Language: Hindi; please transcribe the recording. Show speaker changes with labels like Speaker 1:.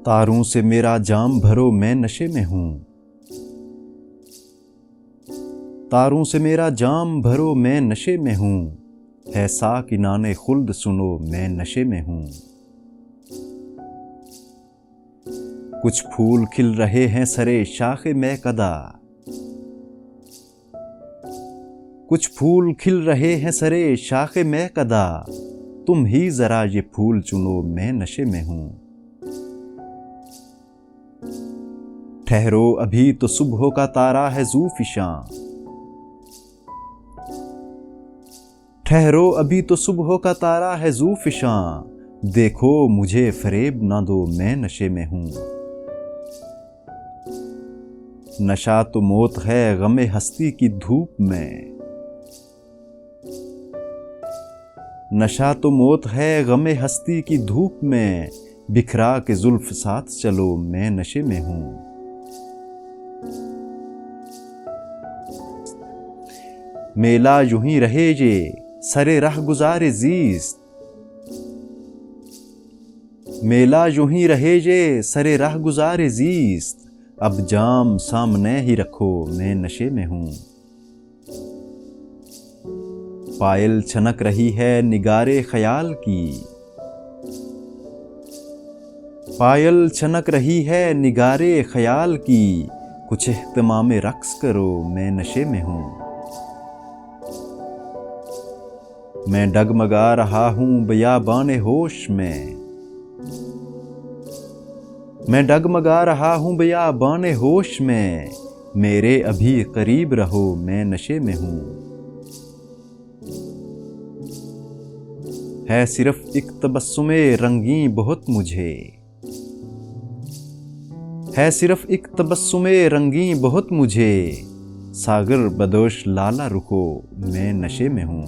Speaker 1: तारों से मेरा जाम भरो मैं नशे में हूँ। तारों से मेरा जाम भरो मैं नशे में हूँ। है साकिनाने खुल्द सुनो मैं नशे में हूँ। कुछ फूल खिल रहे हैं सरे शाखे में कदा। कुछ फूल खिल रहे हैं सरे शाखे में कदा। तुम ही जरा ये फूल चुनो मैं नशे में हूँ। ठहरो अभी तो सुबह का तारा है ज़ूफ़िशां। ठहरो अभी तो सुबह का तारा है ज़ूफ़िशां। देखो मुझे फ़रेब ना दो मैं नशे में हूँ। नशा तो मौत है गमे हस्ती की धूप में। नशा तो मौत है गमे हस्ती की धूप में। बिखरा के जुल्फ साथ चलो मैं नशे में हूँ। मेला यूं ही रहे जे सरे राह गुज़ारे ज़ीस्त। मेला यूं ही रहे जे सरे राह गुज़ारे ज़ीस्त। अब जाम सामने ही रखो मैं नशे में हूँ। पायल छनक रही है निगारे ख्याल की। पायल छनक रही है निगारे ख्याल की। कुछ इह्तिमाम रक्स करो मैं नशे में हूँ। मैं डगमगा रहा हूँ बियाबाने होश में। मैं डगमगा रहा हूँ बियाबाने होश में। मेरे अभी करीब रहो मैं नशे में हूँ। है सिर्फ एक तबस्सुमे रंगी बहुत मुझे। है सिर्फ एक तबस्सुमे रंगी बहुत मुझे। सागर बदोश लाला रुखो मैं नशे में हूँ।